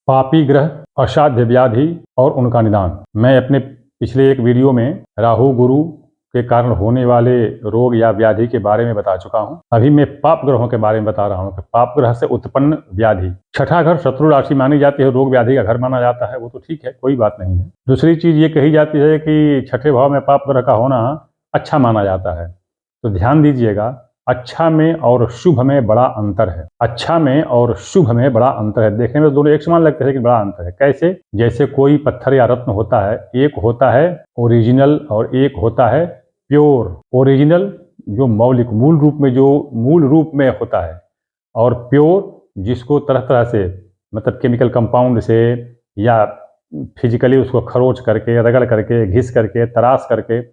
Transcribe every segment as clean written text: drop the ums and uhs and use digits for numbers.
पापी ग्रह, असाध्य व्याधि और उनका निदान। मैं अपने पिछले एक वीडियो में राहु गुरु के कारण होने वाले रोग या व्याधि के बारे में बता चुका हूं। अभी मैं पाप ग्रहों के बारे में बता रहा हूं कि पाप ग्रह से उत्पन्न व्याधि। छठा घर शत्रु राशि मानी जाती है, रोग व्याधि का घर माना जाता है, वो तो ठीक है, कोई बात नहीं है। दूसरी चीज ये कही जाती है कि छठे भाव में पाप ग्रह का होना अच्छा माना जाता है। तो ध्यान दीजिएगा, अच्छा में और शुभ में बड़ा अंतर है। अच्छा में और शुभ में बड़ा अंतर है। देखने में दोनों एक समान लगते हैं, लेकिन बड़ा अंतर है। कैसे? जैसे कोई पत्थर या रत्न होता है, एक होता है ओरिजिनल और एक होता है प्योर। ओरिजिनल जो मौलिक मूल रूप में होता है, और प्योर जिसको तरह तरह से मतलब केमिकल कंपाउंड से या फिजिकली उसको खरोच करके, रगड़ करके, घिस करके, तराश करके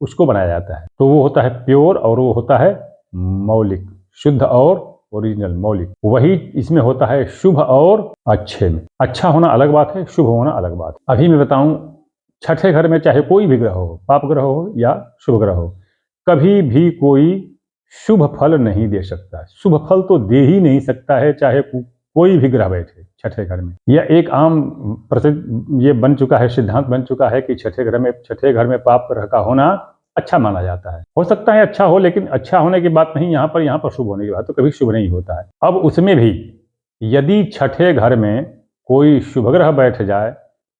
उसको बनाया जाता है। तो वो होता है प्योर और वो होता है मौलिक, शुद्ध और ओरिजिनल मौलिक। वही इसमें होता है शुभ और अच्छे में। अच्छा होना अलग बात है, शुभ होना अलग बात है। अभी मैं बताऊं, छठे घर में चाहे कोई भी ग्रह हो, पाप ग्रह हो या शुभ ग्रह हो, कभी भी कोई शुभ फल नहीं दे सकता। शुभ फल तो दे ही नहीं सकता है, चाहे कोई भी ग्रह बैठे छठे घर में। यह एक आम प्रसिद्ध ये बन चुका है, सिद्धांत बन चुका है कि छठे घर में पाप ग्रह का होना अच्छा माना जाता है। हो सकता है अच्छा हो, लेकिन अच्छा होने की बात नहीं, यहाँ पर शुभ होने की बात तो कभी शुभ नहीं होता है। अब उसमें भी यदि छठे घर में कोई शुभ ग्रह बैठ जाए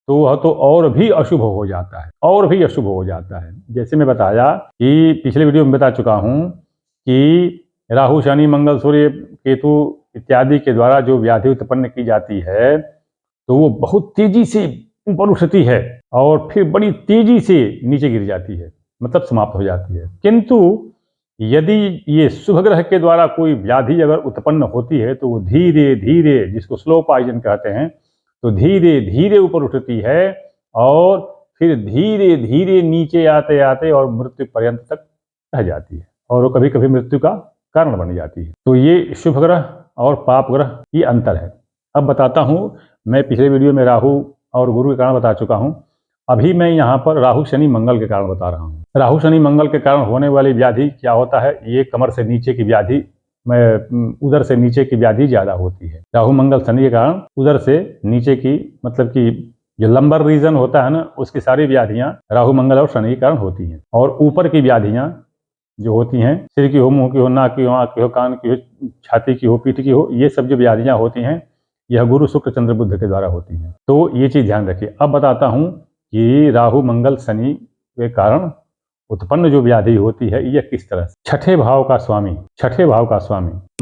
तो वह तो और भी अशुभ हो जाता है, और भी अशुभ हो जाता है। जैसे मैं बताया कि पिछले वीडियो में बता चुका हूं कि राहु, शनि, मंगल, सूर्य, केतु इत्यादि के द्वारा जो व्याधि उत्पन्न की जाती है तो वो बहुत तेजी से ऊपर उठती है और फिर बड़ी तेजी से नीचे गिर जाती है, मतलब समाप्त हो जाती है। किंतु यदि ये शुभ ग्रह के द्वारा कोई व्याधि अगर उत्पन्न होती है तो वो धीरे धीरे, जिसको स्लो पॉइजन कहते हैं, तो धीरे धीरे ऊपर उठती है और फिर धीरे धीरे नीचे आते आते और मृत्यु पर्यंत तक रह जाती है, और वो कभी कभी मृत्यु का कारण बन जाती है। तो ये शुभ ग्रह और पाप ग्रह ये अंतर है। अब बताता हूं, मैं पिछले वीडियो में राहु और गुरु के कारण बता चुका हूं। अभी मैं यहाँ पर राहु, शनि, मंगल के कारण बता रहा हूँ। राहु, शनि, मंगल के कारण होने वाली व्याधि क्या होता है? ये कमर से नीचे की व्याधि, उदर से नीचे की व्याधि ज्यादा होती है। राहु, मंगल, शनि के कारण उदर से नीचे की, मतलब कि जो लंबर रीजन होता है ना, उसकी सारी व्याधियां राहु, मंगल और शनि के कारण होती हैं। और ऊपर की व्याधियां जो होती हैं, सिर की हो, मुंह की हो, नाक की हो, आंख की हो, कान की हो, छाती की हो, पीठ की हो, ये सब जो व्याधियां होती हैं यह गुरु, शुक्र, चंद्र, बुध के द्वारा होती हैं। तो ये चीज ध्यान रखिए। अब बताता हूं कि राहु, मंगल, शनि के कारण उत्पन्न जो व्याधि होती है यह किस तरह से। छठे भाव का स्वामी,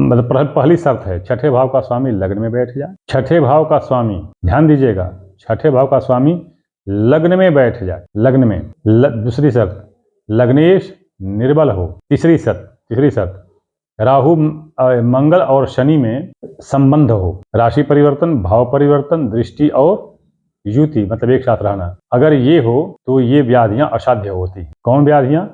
मतलब पहली शर्त है, छठे भाव का स्वामी लग्न में बैठ जाए। छठे भाव का स्वामी, ध्यान दीजिएगा, छठे भाव का स्वामी लग्न में बैठ जाए। लग्न में दूसरी शर्त, लग्नेश निर्बल हो। तीसरी शर्त राहु, मंगल और शनि में संबंध हो। राशि परिवर्तन, भाव परिवर्तन, दृष्टि और युति, मतलब एक साथ रहना, अगर ये हो तो ये व्याधियां असाध्य होती हैं। कौन व्याधियां?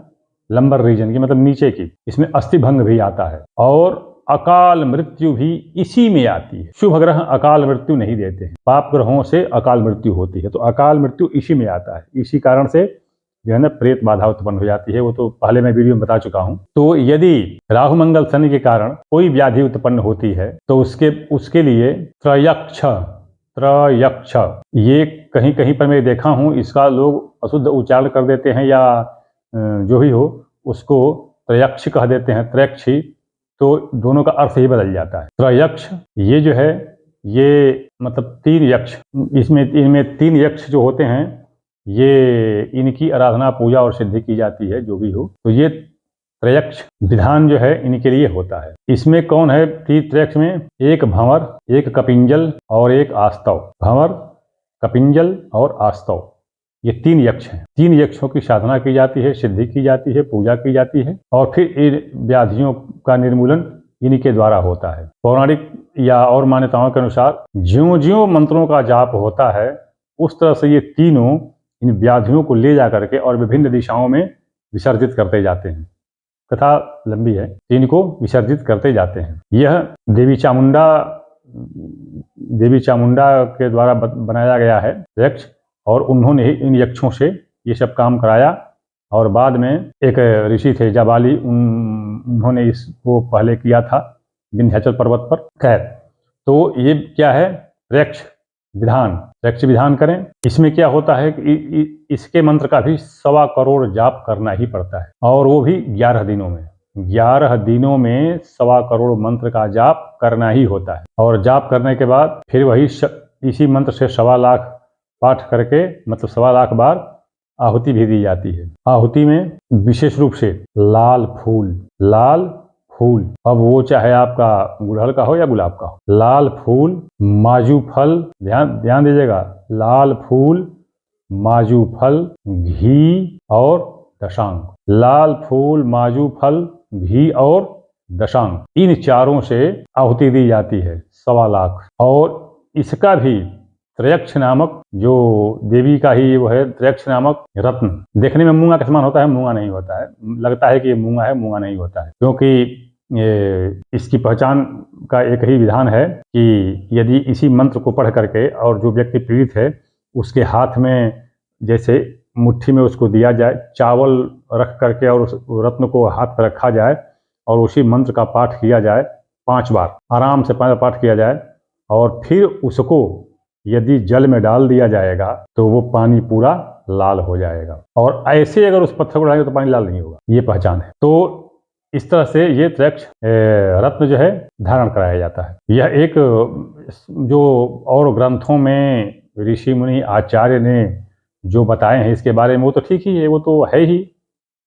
लंबर रीजन की, मतलब नीचे की। इसमें अस्थि भंग भी आता है और अकाल मृत्यु भी इसी में आती है। शुभ ग्रह अकाल मृत्यु नहीं देते हैं, पाप ग्रहों से अकाल मृत्यु होती है, तो अकाल मृत्यु इसी में आता है। इसी कारण से जो है ना प्रेत बाधा उत्पन्न हो जाती है, वो तो पहले मैं वीडियो में बता चुका हूं। तो यदि राहु, मंगल, शनि के कारण कोई व्याधि उत्पन्न होती है तो उसके लिए त्रयक्ष, ये कहीं कहीं पर मैं देखा हूं, इसका लोग अशुद्ध उच्चारण कर देते हैं या जो भी हो उसको त्रयक्ष कह देते हैं, त्रयक्षी, तो दोनों का अर्थ ही बदल जाता है। त्रयक्ष ये जो है, ये मतलब 3 यक्ष, इनमें 3 यक्ष जो होते हैं, ये इनकी आराधना, पूजा और सिद्धि की जाती है, जो भी हो। तो ये त्रयक्ष विधान जो है इनके लिए होता है। इसमें कौन है? त्रयक्ष में एक भंवर, एक कपिंजल और एक आस्तव। भंवर, कपिंजल और आस्तव, ये 3 यक्ष हैं। 3 यक्षों की साधना की जाती है, सिद्धि की जाती है, पूजा की जाती है, और फिर इन व्याधियों का निर्मूलन इन्हीं के द्वारा होता है। पौराणिक या और मान्यताओं के अनुसार ज्यों-ज्यों मंत्रों का जाप होता है उस तरह से ये तीनों इन व्याधियों को ले जा करके और विभिन्न दिशाओं में विसर्जित करते जाते हैं। कथा लंबी है, इनको विसर्जित करते जाते हैं। यह देवी चामुंडा के द्वारा बनाया गया है यक्ष, और उन्होंने ही इन यक्षों से ये सब काम कराया। और बाद में एक ऋषि थे जाबाली, उन्होंने इसको पहले किया था विंध्याचल पर्वत पर। खैर, तो ये क्या है? यक्ष विधान, त्रयक्ष विधान करें। इसमें क्या होता है कि इसके मंत्र का भी 1.25 करोड़ जाप करना ही पड़ता है, और वो भी 11 दिनों में। 11 दिनों में 1.25 करोड़ मंत्र का जाप करना ही होता है। और जाप करने के बाद फिर वही इसी मंत्र से 1.25 लाख पाठ करके, मतलब 1.25 लाख बार आहुति भी दी जाती है। आहुति में विशेष रूप से लाल फूल, अब वो चाहे आपका गुड़हल का हो या गुलाब का हो, लाल फूल, माजू फल, ध्यान दीजिएगा, लाल फूल, माजू फल, घी और दशांग। लाल फूल, माजू फल, घी और दशांग, इन चारों से आहुति दी जाती है 1.25 लाख। और इसका भी त्रयक्ष नामक, जो देवी का ही वो है, त्रयक्ष नामक रत्न, देखने में मूंगा के समान होता है, मूंगा नहीं होता है, लगता है कि ये मूंगा है, मूंगा नहीं होता है। क्योंकि इसकी पहचान का एक ही विधान है कि यदि इसी मंत्र को पढ़ करके और जो व्यक्ति पीड़ित है उसके हाथ में जैसे मुट्ठी में उसको दिया जाए, चावल रख करके और उस रत्न को हाथ पर रखा जाए और उसी मंत्र का पाठ किया जाए 5 बार, आराम से 5 बार पाठ किया जाए, और फिर उसको यदि जल में डाल दिया जाएगा तो वो पानी पूरा लाल हो जाएगा। और ऐसे अगर उस पत्थर को डालेंगे तो पानी लाल नहीं होगा, ये पहचान है। तो इस तरह से ये त्रयक्ष रत्न जो है धारण कराया जाता है। यह एक जो और ग्रंथों में ऋषि मुनि आचार्य ने जो बताए हैं इसके बारे में, वो तो ठीक ही है, वो तो है ही,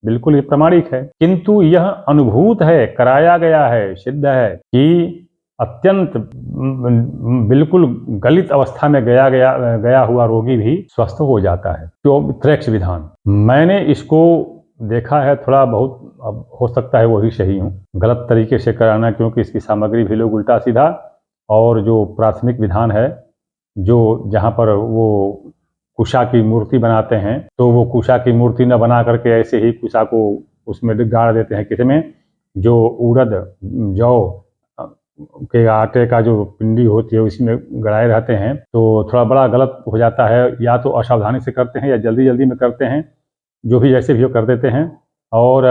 बिल्कुल ये प्रमाणिक है। किंतु यह अनुभूत है, कराया गया है, सिद्ध है कि अत्यंत बिल्कुल गलित अवस्था में गया हुआ रोगी भी स्वस्थ हो जाता है। तो त्रयक्ष विधान मैंने इसको देखा है थोड़ा बहुत, अब हो सकता है वही सही हूँ, गलत तरीके से कराना, क्योंकि इसकी सामग्री भी लोग उल्टा सीधा, और जो प्राथमिक विधान है, जो जहाँ पर वो कुशा की मूर्ति बनाते हैं, तो वो कुशा की मूर्ति न बना करके ऐसे ही कुशा को उसमें गाड़ देते हैं, किसी में जो उड़द जौ के आटे का जो पिंडी होती है उसमें गड़ाए रहते हैं, तो थोड़ा बड़ा गलत हो जाता है। या तो असावधानी से करते हैं या जल्दी में करते हैं, जो भी जैसे भी वो कर देते हैं। और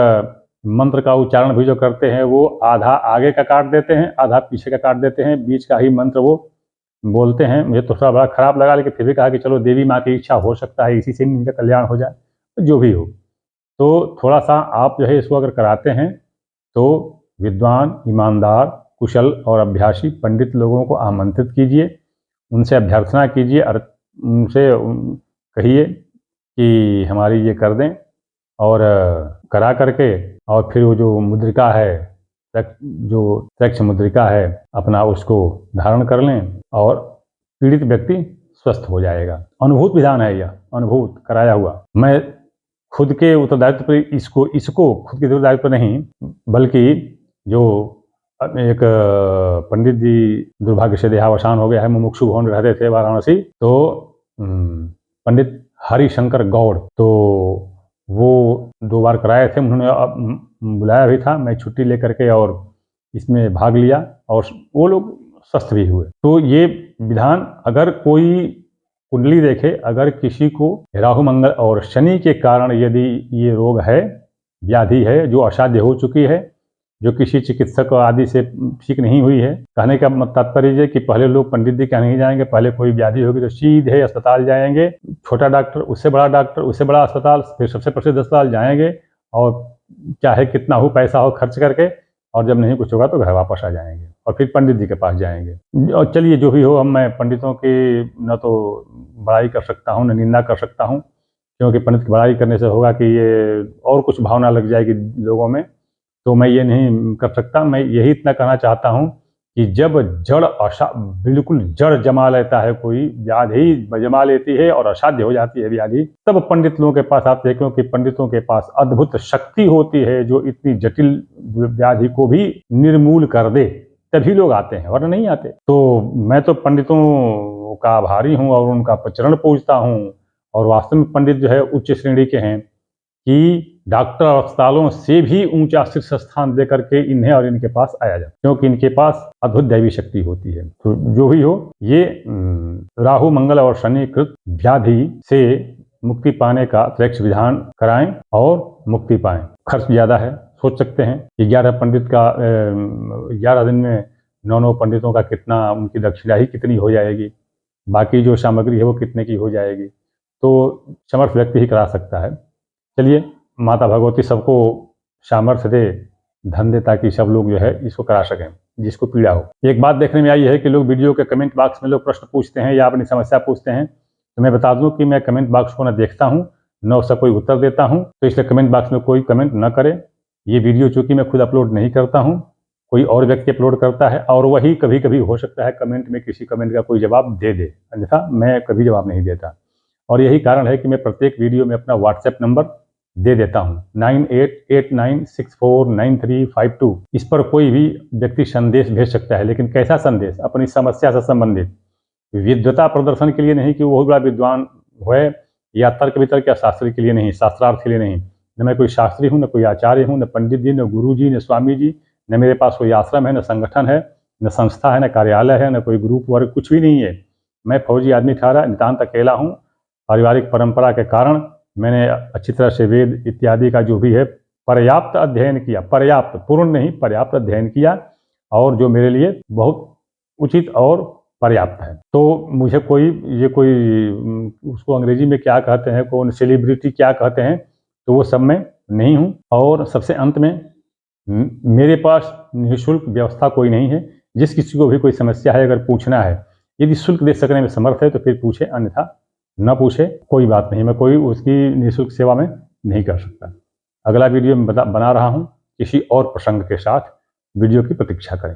मंत्र का उच्चारण भी जो करते हैं वो आधा आगे का काट देते हैं, आधा पीछे का काट देते हैं, बीच का ही मंत्र वो बोलते हैं। मुझे तो थोड़ा बड़ा खराब लगा, लेकिन फिर भी कहा कि चलो देवी माँ की इच्छा, हो सकता है इसी से इनका कल्याण हो जाए, जो भी हो। तो थोड़ा सा आप जो है इसको अगर कराते हैं तो विद्वान, ईमानदार, कुशल और अभ्यासी पंडित लोगों को आमंत्रित कीजिए, उनसे अभ्यर्थना कीजिए और उनसे कहिए कि हमारी ये कर दें, और करा करके और फिर वो जो मुद्रिका है, जो त्रयक्ष मुद्रिका है, अपना उसको धारण कर लें और पीड़ित व्यक्ति स्वस्थ हो जाएगा। अनुभूत विधान है यह, अनुभूत कराया हुआ। मैं खुद के उत्तरदायित्व पर इसको खुद के उत्तरदायित्व पर नहीं, बल्कि जो एक पंडित जी दुर्भाग्य से देहावसान हो गया है, मुमुक्षु भवन रहते थे वाराणसी, तो पंडित हरिशंकर गौड़, तो वो 2 बार कराए थे, उन्होंने बुलाया भी था, मैं छुट्टी लेकर के और इसमें भाग लिया और वो लोग स्वस्थ भी हुए। तो ये विधान अगर कोई कुंडली देखे, अगर किसी को राहु मंगल और शनि के कारण यदि ये रोग है, व्याधि है जो असाध्य हो चुकी है, जो किसी चिकित्सक आदि से ठीक नहीं हुई है, कहने का तात्पर्य है कि पहले लोग पंडित जी क्या नहीं जाएंगे, पहले कोई व्याधि होगी तो सीधे अस्पताल जाएंगे, छोटा डॉक्टर, उससे बड़ा डॉक्टर, उससे बड़ा अस्पताल, फिर सबसे प्रसिद्ध अस्पताल जाएंगे, और चाहे कितना हो पैसा हो खर्च करके, और जब नहीं कुछ होगा तो घर वापस आ जाएंगे और फिर पंडित जी के पास जाएंगे। और चलिए जो भी हो, अब मैं पंडितों की न तो बड़ाई कर सकता हूँ न निंदा कर सकता हूँ, क्योंकि पंडित की बड़ाई करने से होगा कि ये और कुछ भावना लग जाएगी लोगों में, तो मैं ये नहीं कर सकता। मैं यही इतना कहना चाहता हूँ कि जब बिल्कुल जड़ जमा लेता है, कोई व्याधि जमा लेती है और असाध्य हो जाती है व्याधि, तब पंडित लोगों के पास आते हैं, क्योंकि पंडितों के पास अद्भुत शक्ति होती है जो इतनी जटिल व्याधि को भी निर्मूल कर दे, तभी लोग आते हैं, वरना नहीं आते। तो मैं तो पंडितों का आभारी हूँ और उनका चरण पूजता हूँ, और वास्तव में पंडित जो है उच्च श्रेणी के हैं कि डॉक्टर अस्पतालों से भी ऊंचा शीर्ष स्थान दे करके इन्हें और इनके पास आया जाए, क्योंकि इनके पास अद्भुत दैवी शक्ति होती है। तो जो भी हो, ये राहु मंगल और शनि कृत व्याधि से मुक्ति पाने का त्रयक्ष विधान कराएं और मुक्ति पाएं। खर्च ज़्यादा है, सोच सकते हैं कि 11 पंडित का 11 दिन में 9 पंडितों का कितना, उनकी दक्षिणा ही कितनी हो जाएगी। बाकी जो सामग्री है वो कितने की हो जाएगी, तो समर्थ व्यक्ति ही करा सकता है। चलिए, माता भगवती सबको सामर्थ्य दे, धन दे, ताकि सब लोग जो है इसको करा सकें जिसको पीड़ा हो। एक बात देखने में आई है कि लोग वीडियो के कमेंट बॉक्स में लोग प्रश्न पूछते हैं या अपनी समस्या पूछते हैं, तो मैं बता दूं कि मैं कमेंट बॉक्स को न देखता हूं न उसका कोई उत्तर देता हूं, तो इसलिए कमेंट बॉक्स में कोई कमेंट न करे। ये वीडियो चूंकि मैं खुद अपलोड नहीं करता हूं, कोई और व्यक्ति अपलोड करता है, और वही कभी कभी हो सकता है कमेंट में किसी कमेंट का कोई जवाब दे दे, अन्यथा मैं कभी जवाब नहीं देता। और यही कारण है कि मैं प्रत्येक वीडियो में अपना व्हाट्सएप नंबर दे देता हूं, 9889649352। इस पर कोई भी व्यक्ति संदेश भेज सकता है, लेकिन कैसा संदेश? अपनी समस्या से संबंधित, विद्वता प्रदर्शन के लिए नहीं कि वो बड़ा विद्वान है, या तर्क वितर्क या शास्त्री के लिए नहीं, शास्त्रार्थ के लिए नहीं। न मैं कोई शास्त्री हूँ, न कोई आचार्य हूँ, न पंडित जी, न गुरु जी, न स्वामी जी, न मेरे पास कोई आश्रम है, न संगठन है, न संस्था है, न कार्यालय है, न कोई ग्रुप वर्ग, कुछ भी नहीं है। मैं फौजी आदमी ठहरा, नितांत अकेला हूँ। पारिवारिक परंपरा के कारण मैंने अच्छी तरह से वेद इत्यादि का जो भी है पर्याप्त अध्ययन किया, पर्याप्त, पूर्ण नहीं, पर्याप्त अध्ययन किया, और जो मेरे लिए बहुत उचित और पर्याप्त है। तो मुझे कोई ये कोई उसको अंग्रेजी में क्या कहते हैं, कौन सेलिब्रिटी क्या कहते हैं, तो वो सब मैं नहीं हूँ। और सबसे अंत में, मेरे पास निःशुल्क व्यवस्था कोई नहीं है। जिस किसी को भी कोई समस्या है, अगर पूछना है, यदि शुल्क दे सकने में समर्थ है तो फिर पूछे, अन्यथा न पूछे, कोई बात नहीं। मैं कोई उसकी निःशुल्क सेवा में नहीं कर सकता। अगला वीडियो मैं बना रहा हूँ किसी और प्रसंग के साथ, वीडियो की प्रतीक्षा करें।